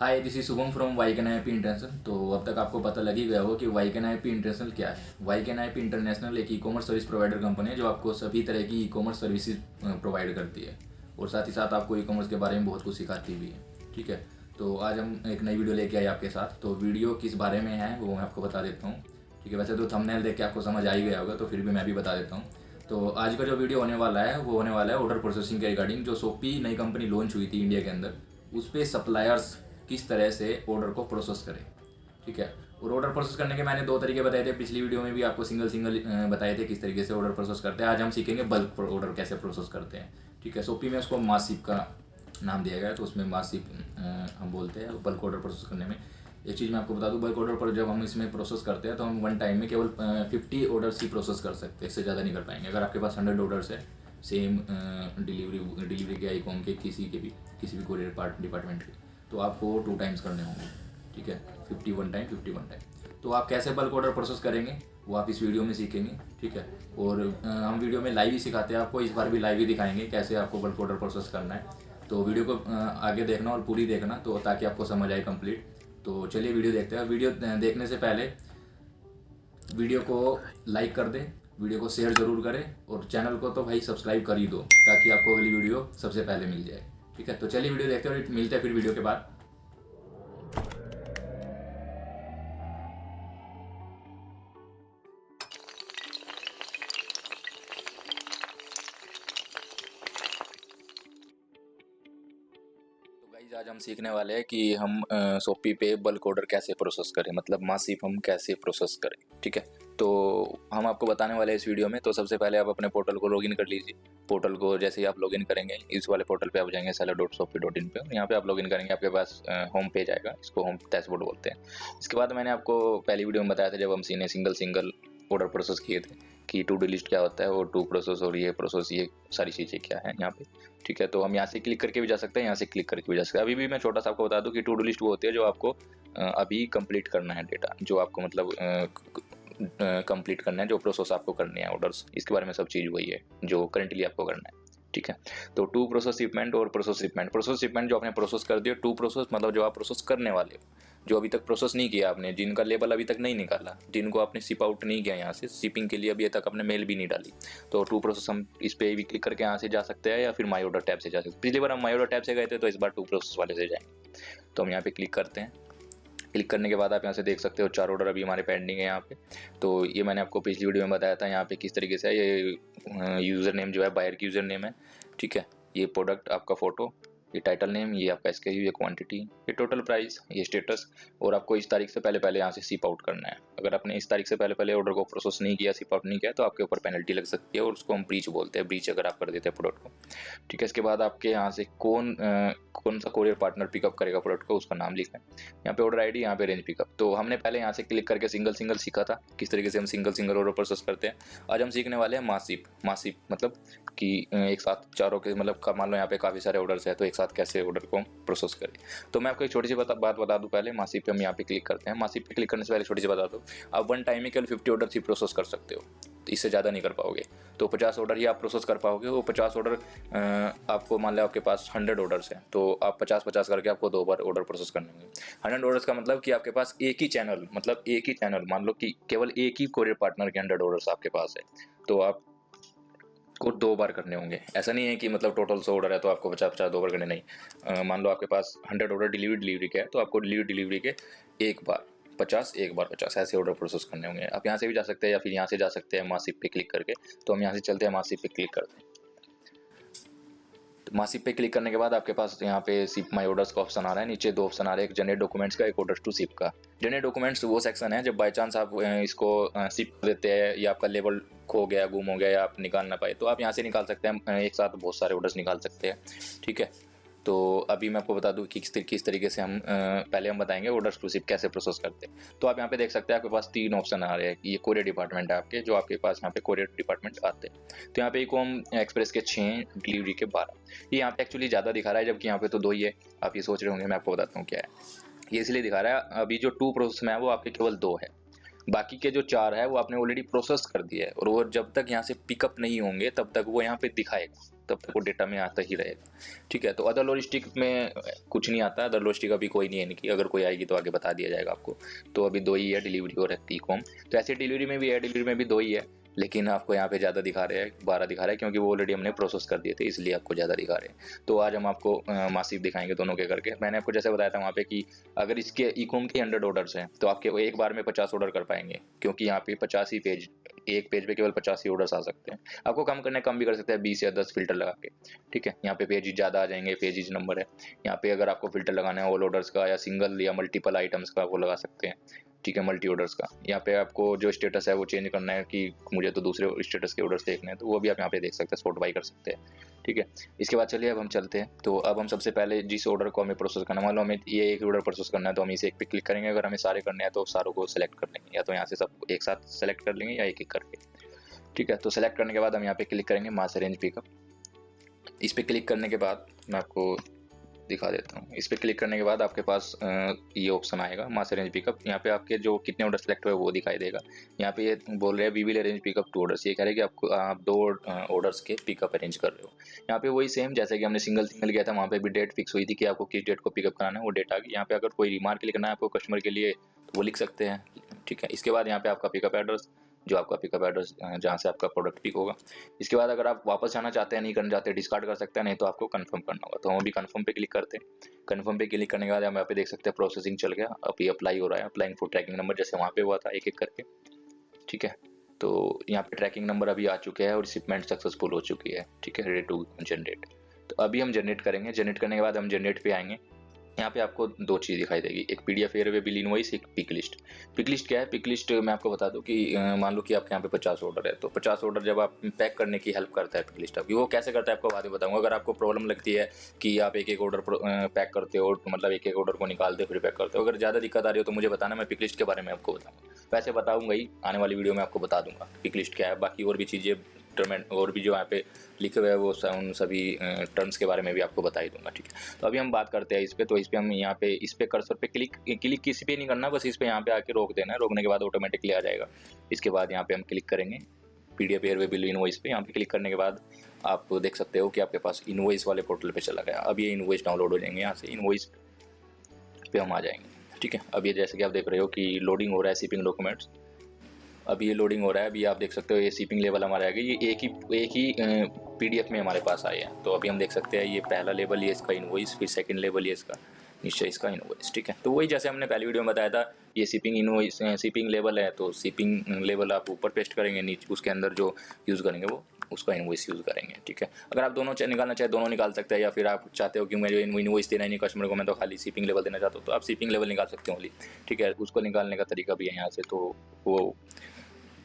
Hi, this is Shubham from YKNIP international. तो अब तक आपको पता लग ही गया होगा कि YKNIP इंटरनेशनल क्या है। YKNIP इंटरनेशनल एक ई-कॉमर्स सर्विस प्रोवाइडर कंपनी है जो आपको सभी तरह की ई-कॉमर्स सर्विसेज प्रोवाइड करती है और साथ ही साथ आपको ई-कॉमर्स के बारे में बहुत कुछ सिखाती भी है। ठीक है, तो आज हम एक नई वीडियो लेके आए आपके साथ। तो वीडियो किस बारे में है वो मैं आपको बता देता हूँ। ठीक है, वैसे तो थंबनेल देख के आपको समझ आ ही गया होगा, तो फिर भी मैं भी बता देता हूँ। तो आज का जो वीडियो होने वाला है वो होने वाला है ऑर्डर प्रोसेसिंग के रिगार्डिंग। जो शॉपी नई कंपनी लॉन्च हुई थी इंडिया के अंदर, उस पर सप्लायर्स किस तरह से ऑर्डर को प्रोसेस करें। ठीक है, और ऑर्डर प्रोसेस करने के मैंने दो तरीके बताए थे। पिछली वीडियो में भी आपको सिंगल बताए थे किस तरीके से ऑर्डर प्रोसेस करते हैं। आज हम सीखेंगे बल्क ऑर्डर कैसे प्रोसेस करते हैं। ठीक है, शॉपी में उसको मासिप का नाम दिया गया है, तो उसमें मासिप हम बोलते हैं बल्क ऑर्डर प्रोसेस करने में। एक चीज़ मैं आपको बता दूं, बल्क ऑर्डर पर जब हम इसमें प्रोसेस करते हैं तो हम वन टाइम में केवल 50 ऑर्डर्स ही प्रोसेस कर सकते हैं, इससे ज़्यादा नहीं कर पाएंगे। अगर आपके पास 100 ऑर्डर्स है सेम डिलीवरी के आईकॉम के किसी भी कोरियर डिपार्टमेंट के, तो आपको 2 टाइम्स करने होंगे। ठीक है, 51 टाइम। तो आप कैसे बल्क ऑर्डर प्रोसेस करेंगे वो आप इस वीडियो में सीखेंगे। ठीक है, और हम वीडियो में लाइव ही सिखाते हैं आपको, इस बार भी लाइव ही दिखाएंगे कैसे आपको बल्क ऑर्डर प्रोसेस करना है। तो वीडियो को आगे देखना और पूरी देखना, तो ताकि आपको समझ आए कंप्लीट। तो चलिए वीडियो देखते हैं। वीडियो देखने से पहले वीडियो को लाइक कर दें, वीडियो को शेयर ज़रूर करें और चैनल को तो भाई सब्सक्राइब कर ही दो, ताकि आपको अगली वीडियो सबसे पहले मिल जाए। ठीक है, तो चलिए वीडियो देखते हैं और मिलते हैं फिर वीडियो के बाद। आज हम सीखने वाले हैं कि हम शॉपी पे बल्क ऑर्डर कैसे प्रोसेस करें, मतलब मासिप हम कैसे प्रोसेस करें। ठीक है, तो हम आपको बताने वाले हैं इस वीडियो में। तो सबसे पहले आप अपने पोर्टल को लॉगिन कर लीजिए। पोर्टल को जैसे ही आप लॉगिन करेंगे, इस वाले पोर्टल पे आप जाएंगे seller.shopee.in पे, और यहाँ पे आप लॉगिन करेंगे, आपके पास होम पेज आएगा, इसको होम डैशबोर्ड बोलते हैं। इसके बाद मैंने आपको पहली वीडियो में बताया था जब हम सीने सिंगल ऑर्डर प्रोसेस किए थे कि टू डू लिस्ट क्या होता है और टू प्रोसेस और ये प्रोसेस, ये सारी चीज़ें क्या है यहाँ पे। ठीक है, तो हम यहाँ से क्लिक करके भी जा सकते हैं, यहाँ से क्लिक करके भी जा सकते हैं। अभी भी मैं छोटा सा आपको बता दूं कि टू डू लिस्ट वो होती है जो आपको अभी कंप्लीट करना है डेटा, जो आपको मतलब कंप्लीट करना है, जो प्रोसेस आपको करनी है ऑर्डर्स, इसके बारे में सब चीज़ वही है जो करंटली आपको करना है। ठीक है, तो टू प्रोसेस शिपमेंट और प्रोसेस शिपमेंट जो आपने प्रोसेस कर दिया। टू प्रोसेस मतलब जो आप प्रोसेस करने वाले हो, जो अभी तक प्रोसेस नहीं किया आपने, जिनका लेबल अभी तक नहीं निकाला, जिनको आपने शिप आउट नहीं किया, यहाँ से शिपिंग के लिए अभी तक आपने मेल भी नहीं डाली, तो टू प्रोसेस हम इस पर भी क्लिक करके यहाँ से जा सकते हैं, या फिर माई ऑर्डर टैब से जा सकते हैं। पिछली बार हम माई ऑर्डर टैब से गए थे, तो इस बार टू प्रोसेस वाले से जाएंगे। तो हम यहाँ पे क्लिक करते हैं। क्लिक करने के बाद आप यहाँ से देख सकते हो 4 ऑर्डर अभी हमारे पेंडिंग है यहाँ पे। तो ये मैंने आपको पिछली वीडियो में बताया था यहाँ पे किस तरीके से है। ये यूज़र नेम जो है बायर की यूज़र नेम है। ठीक है, ये प्रोडक्ट आपका फ़ोटो, ये टाइटल नेम, ये आपका SKU, ये क्वांटिटी, ये टोटल प्राइस, ये स्टेटस, और आपको इस तारीख से पहले यहाँ से शिप आउट करना है। अगर आपने इस तारीख से पहले ऑर्डर को प्रोसेस नहीं किया, शिप आउट नहीं किया, तो आपके ऊपर पेनल्टी लग सकती है, और उसको हम ब्रीच बोलते हैं, ब्रीच अगर आप कर देते हैं प्रोडक्ट को। ठीक है, इसके बाद आपके यहाँ से कौन सा कोरियर पार्टनर पिकअप करेगा प्रोडक्ट को, उसका नाम लिखना है। यहाँ पे ऑर्डर ID, यहाँ पे रेंज पिकअप। तो हमने पहले यहाँ से क्लिक करके सिंगल सीखा था किस तरीके से हम सिंगल ऑर्डर प्रोसेस करते हैं। आज हम सीखने वाले हैं मासिप मतलब कि एक साथ चारों के, मतलब मान लो यहाँ पे काफ़ी सारे ऑर्डर्स है, तो एक साथ कैसे ऑर्डर को प्रोसेस करें। तो मैं आपको एक छोटी सी बात बता दूं। पहले मासिप पे हम यहाँ पे क्लिक करते हैं। मासिप पे क्लिक करने से पहले छोटी सी बता दूं, आप वन टाइम में केवल 50 ऑर्डर ही प्रोसेस कर सकते हो, तो इससे ज़्यादा नहीं कर पाओगे। तो 50 ऑर्डर ही आप प्रोसेस कर पाओगे। वो 50 ऑर्डर आपको, मान लो आपके पास 100 ऑर्डर्स हैं, तो आप 50 करके आपको 2 बार ऑर्डर प्रोसेस करने होंगे। 100 ऑर्डर्स का मतलब कि आपके पास एक ही चैनल, मान लो कि केवल एक ही कोरियर पार्टनर के 100 ऑर्डर्स आपके पास है, तो आप को 2 बार करने होंगे। ऐसा नहीं है कि मतलब टोटल 100 ऑर्डर है तो आपको 50 2 बार करने, नहीं। मान लो आपके पास 100 ऑर्डर डिलीवरी के है, तो आपको डिलीवरी के एक बार 50 ऐसे ऑर्डर प्रोसेस करने होंगे। आप यहाँ से भी जा सकते हैं या फिर यहाँ से जा सकते हैं मासिप पे क्लिक करके। तो हम यहाँ से चलते हैं, मासिप पे क्लिक करते हैं। मासिप पे क्लिक करने के बाद आपके पास यहाँ पे शिप माई ऑर्डर्स का ऑप्शन आ रहा है। नीचे 2 ऑप्शन आ रहे हैं, एक जनरेट डॉक्यूमेंट्स का, एक ऑर्डर टू शिप का। जनरेट डॉक्यूमेंट्स वो सेक्शन है जब बाय चांस आप इसको शिप देते हैं, या आपका लेबल खो गया, गुम हो गया, या आप निकाल ना पाए, तो आप यहाँ से निकाल सकते हैं। एक साथ बहुत सारे ऑर्डर्स निकाल सकते हैं। ठीक है, तो अभी मैं आपको बता दूं कि किस तरीके से हम पहले हम बताएंगे ऑर्डर्स टू शिप कैसे प्रोसेस करते हैं। तो आप यहाँ पे देख सकते हैं आपके पास 3 ऑप्शन आ रहे हैं। ये कोरियर डिपार्टमेंट है आपके, जो आपके पास यहाँ पे कोरियर डिपार्टमेंट आते हैं। तो यहाँ पे ईकॉम एक्सप्रेस के 6, डिलीवरी के 12। ये यहाँ पे एक्चुअली ज़्यादा दिखा रहा है, जबकि यहाँ पे तो 2 ही है। आप ये सोच रहे होंगे, मैं आपको बताता हूँ क्या है। ये इसलिए दिखा रहा है, अभी जो 2 प्रोसेस में है वो आपके केवल 2 है। बाकी के जो 4 है वो आपने ऑलरेडी प्रोसेस कर दिया है, और वो जब तक यहाँ से पिकअप नहीं होंगे तब तक वो यहाँ पे दिखाएगा, तब तक वो डेटा में आता ही रहेगा। ठीक है, तो अदर लॉजिस्टिक में कुछ नहीं आता, अदर लॉजिस्टिक अभी कोई नहीं है इनकी, अगर कोई आएगी तो आगे बता दिया जाएगा आपको। तो अभी 2 ही है, डिलीवरी और ई-कॉम। तो ऐसे डिलीवरी में भी है, डिलीवरी में भी 2 ही है, लेकिन आपको यहाँ पे ज़्यादा दिखा रहे हैं, 12 दिखा रहा है, क्योंकि वो ऑलरेडी हमने प्रोसेस कर दिए थे, इसलिए आपको ज़्यादा दिखा रहे हैं। तो आज हम आपको मासिव दिखाएंगे दोनों के करके। मैंने आपको जैसे बताया था वहाँ पे कि अगर इसके ई-कॉम के 100 ऑर्डर्स हैं तो आपके एक बार में 50 ऑर्डर कर पाएंगे, क्योंकि यहाँ पे 50 ही पेज, एक पेज पे केवल 50 ही ऑर्डर्स आ सकते हैं। आपको कम करने कम भी कर सकते हैं, 20 या 10 फिल्टर लगा के। ठीक है, यहाँ पे पेजेज ज़्यादा आ जाएंगे, पेजेज नंबर है। यहाँ पे अगर आपको फिल्टर लगाना है ऑल ऑर्डर्स का या सिंगल या मल्टीपल आइटम्स का, वो लगा सकते हैं। ठीक है, मल्टी ऑर्डर्स का। यहाँ पे आपको जो स्टेटस है वो चेंज करना है कि मुझे तो दूसरे स्टेटस के ऑर्डर्स देखने हैं, तो वो भी आप यहाँ पे देख सकते हैं, सॉर्ट बाई कर सकते हैं। ठीक है, इसके बाद चलिए अब हम चलते हैं। तो अब हम सबसे पहले जिस ऑर्डर को हमें प्रोसेस करना है, मान लो हमें ये एक ऑर्डर प्रोसेस करना है, तो हम इसे एक पे क्लिक करेंगे। अगर हमें सारे करने हैं तो सारों को सेलेक्ट कर लेंगे, या तो यहाँ से सब एक साथ सेलेक्ट कर लेंगे या एक एक करके। ठीक है, तो सेलेक्ट करने के बाद हम यहाँ पे क्लिक करेंगे मास अरेंज पिकअप। इस पे क्लिक करने के बाद मैं आपको दिखा देता हूँ। इस पे क्लिक करने के बाद आपके पास ये ऑप्शन आएगा मास अरेंज पिकअप। यहाँ पे आपके जो कितने ऑर्डर सेलेक्ट हुए वो दिखाई देगा। यहाँ पे ये बोल रहे हैं we will arrange pickup 2 orders, ये कह रहे हैं कि आपको आप 2 ऑर्डर्स के पिकअप अरेंज कर रहे हो। यहाँ पे वही सेम जैसे कि हमने सिंगल किया था, वहाँ पे भी डेट फिक्स हुई थी कि आपको किस डेट को पिकअप कराना है, वो डेट आ गई। यहाँ पे अगर कोई रिमार्क लिखना है आपको कस्टमर के लिए तो वो लिख सकते हैं। ठीक है, इसके बाद यहाँ पे आपका पिकअप एड्रेस, जो आपका पिकअप एड्रेस जहाँ से आपका प्रोडक्ट पिक होगा। इसके बाद अगर आप वापस जाना चाहते हैं, नहीं करना चाहते, डिस्कार्ड कर सकते हैं, नहीं तो आपको कंफर्म करना होगा। तो हम अभी कंफर्म पे क्लिक करते हैं। कंफर्म पे क्लिक करने के बाद हम यहाँ पे देख सकते हैं प्रोसेसिंग चल गया, अभी अप्लाई हो रहा है, अप्लाइंग फॉर ट्रैकिंग नंबर, जैसे वहाँ पे हुआ था एक एक करके। ठीक है, तो यहाँ पे ट्रैकिंग नंबर अभी आ चुके हैं और शिपमेंट सक्सेसफुल हो चुकी है। ठीक है, रेडी टू जनरेट। तो अभी हम जनरेट करेंगे। जनरेट करने के बाद हम जनरेट पे आएंगे। यहाँ पे आपको 2 चीज़ दिखाई देगी, एक पीडीएफ एयरवे बिल इनवॉइस, एक पिक लिस्ट। पिक लिस्ट क्या है? पिक लिस्ट मैं आपको बता दूं कि मान लो कि आपके यहाँ पे 50 ऑर्डर है, तो 50 ऑर्डर जब आप पैक करने की हेल्प करता है पिक लिस्ट आपकी। वो कैसे करता है आपको बाद में बताऊंगा। अगर आपको प्रॉब्लम लगती है कि आप एक एक ऑर्डर पैक करते हो, मतलब एक एक ऑर्डर को निकालते हो फिर पैक करते हो, अगर ज़्यादा दिक्कत आ रही हो तो मुझे बताना, मैं पिक लिस्ट के बारे में आपको बताऊँगा। वैसे बताऊँगा ही, आने वाली वीडियो में आपको बता दूंगा पिक लिस्ट क्या है। बाकी और भी चीज़ें और भी जो यहाँ पे लिखे हुए हैं वो उन सभी टर्म्स के बारे में भी आपको बता ही दूंगा। ठीक है, तो अभी हम बात करते हैं इस पे। तो इस पे हम यहाँ पे इस पे कर्सर पे क्लिक किसी पे नहीं करना, बस इस पे यहाँ पे आके रोक देना है। रोकने के बाद ऑटोमेटिकली आ जाएगा। इसके बाद यहाँ पे हम क्लिक करेंगे पीडीएफ एयरवे बिल इनवॉइस पे। यहाँ पे क्लिक करने के बाद आप देख सकते हो कि आपके पास इनवॉइस वाले पोर्टल पे चला गया। अब ये इनवॉइस डाउनलोड हो जाएंगे। यहाँ से इनवॉइस पे हम आ जाएंगे। ठीक है, अब ये जैसे कि आप देख रहे हो कि लोडिंग हो रहा है शिपिंग डॉक्यूमेंट्स। अभी ये लोडिंग हो रहा है। अभी आप देख सकते हो ये शिपिंग लेवल हमारा आएगा, ये एक ही पीडीएफ में हमारे पास आए हैं। तो अभी हम देख सकते हैं ये पहला लेवल ये इसका इनवॉइस, फिर सेकंड लेवल ये इसका नीचे इसका इनवॉइस। ठीक है, तो वही जैसे हमने पहली वीडियो में बताया था, ये शिपिंग इनवॉइस शिपिंग लेवल है, तो शिपिंग लेवल आप ऊपर पेस्ट करेंगे, नीचे उसके अंदर जो यूज़ करेंगे वो उसका इनवॉइस यूज़ करेंगे। ठीक है, अगर आप दोनों निकालना चाहे दोनों निकाल सकते हैं, या फिर आप चाहते हो कि मुझे इनवॉइस देना ही नहीं कस्टमर को, मैं तो खाली शिपिंग लेवल देना चाहता हूँ, तो आप शिपिंग लेवल निकाल सकते हो ओनली। ठीक है, उसको निकालने का तरीका भी है यहाँ से, तो वो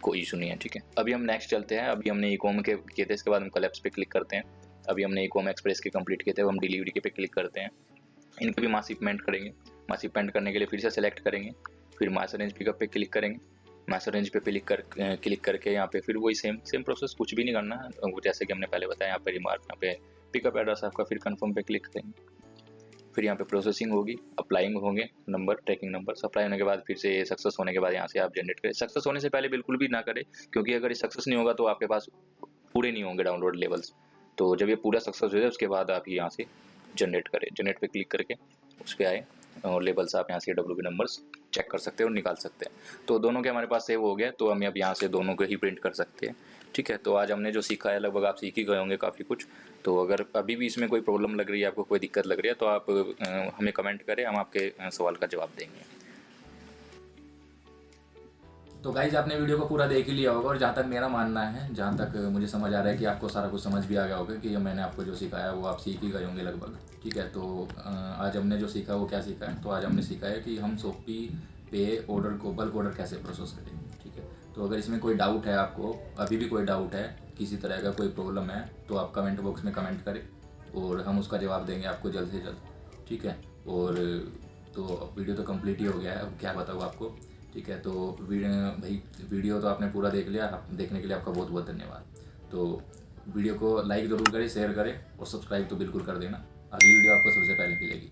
कोई इशू नहीं है। ठीक है, अभी हम नेक्स्ट चलते हैं। अभी हमने ई-कॉम के किए थे, इसके बाद हम कलेप्स पे क्लिक करते हैं। अभी हमने ई-कॉम एक्सप्रेस के कंप्लीट किए थे, अब हम डिलीवरी के पे क्लिक करते हैं। इनके भी मास शिपमेंट करेंगे। मास शिपमेंट करने के लिए फिर से सेलेक्ट करेंगे, फिर मास अरेंज पिकअप पे क्लिक करेंगे। मास अरेंज पे क्लिक करके यहाँ पे फिर वही सेम प्रोसेस, कुछ भी नहीं करना है, जैसे कि हमने पहले बताया। यहाँ पे रिमार्क, यहाँ पे पिकअप एड्रेस आपका, फिर कन्फर्म पे क्लिक करेंगे। फिर यहाँ पे प्रोसेसिंग होगी, अप्लाइंग होंगे नंबर, ट्रैकिंग नंबर। अप्लाई होने के बाद फिर से सक्सेस होने के बाद यहाँ से आप जनरेट करें। सक्सेस होने से पहले बिल्कुल भी ना करें, क्योंकि अगर ये सक्सेस नहीं होगा तो आपके पास पूरे नहीं होंगे डाउनलोड लेवल्स। तो जब ये पूरा सक्सेस हो जाए उसके बाद आप यहाँ से जनरेट करें। जनरेट पे क्लिक करके उस पर आए और लेबल्स आप यहाँ से WP नंबर्स चेक कर सकते हैं और निकाल सकते हैं। तो दोनों के हमारे पास सेव हो गया, तो हम अब यहाँ से दोनों को ही प्रिंट कर सकते हैं। ठीक है, तो आज हमने जो सीखा है लगभग आप सीख ही गए होंगे काफ़ी कुछ। तो अगर अभी भी इसमें कोई प्रॉब्लम लग रही है, आपको कोई दिक्कत लग रही है, तो आप हमें कमेंट करें, हम आपके सवाल का जवाब देंगे। तो गाइज आपने वीडियो को पूरा देख ही लिया होगा, और जहाँ तक मेरा मानना है, जहाँ तक मुझे समझ आ रहा है कि आपको सारा कुछ समझ भी आ गया होगा कि मैंने आपको जो सिखाया वो आप सीख ही गए होंगे लगभग। ठीक है, तो आज हमने जो सीखा वो क्या सीखा है, तो आज हमने सीखा है कि हम शॉपी पे ऑर्डर को बल्क ऑर्डर कैसे प्रोसेस करें। ठीक है, तो अगर इसमें कोई डाउट है, आपको अभी भी कोई डाउट है, किसी तरह का कोई प्रॉब्लम है, तो आप कमेंट बॉक्स में कमेंट करें और हम उसका जवाब देंगे आपको जल्द से जल्द। ठीक है, और तो वीडियो तो कंप्लीट ही हो गया है, अब क्या बताऊँ आपको। ठीक है, तो वीडियो तो आपने पूरा देख लिया, देखने के लिए आपका बहुत बहुत धन्यवाद। तो वीडियो को लाइक ज़रूर करें, शेयर करें और सब्सक्राइब तो बिल्कुल कर देना। अगली वीडियो आपको सबसे पहले मिलेगी।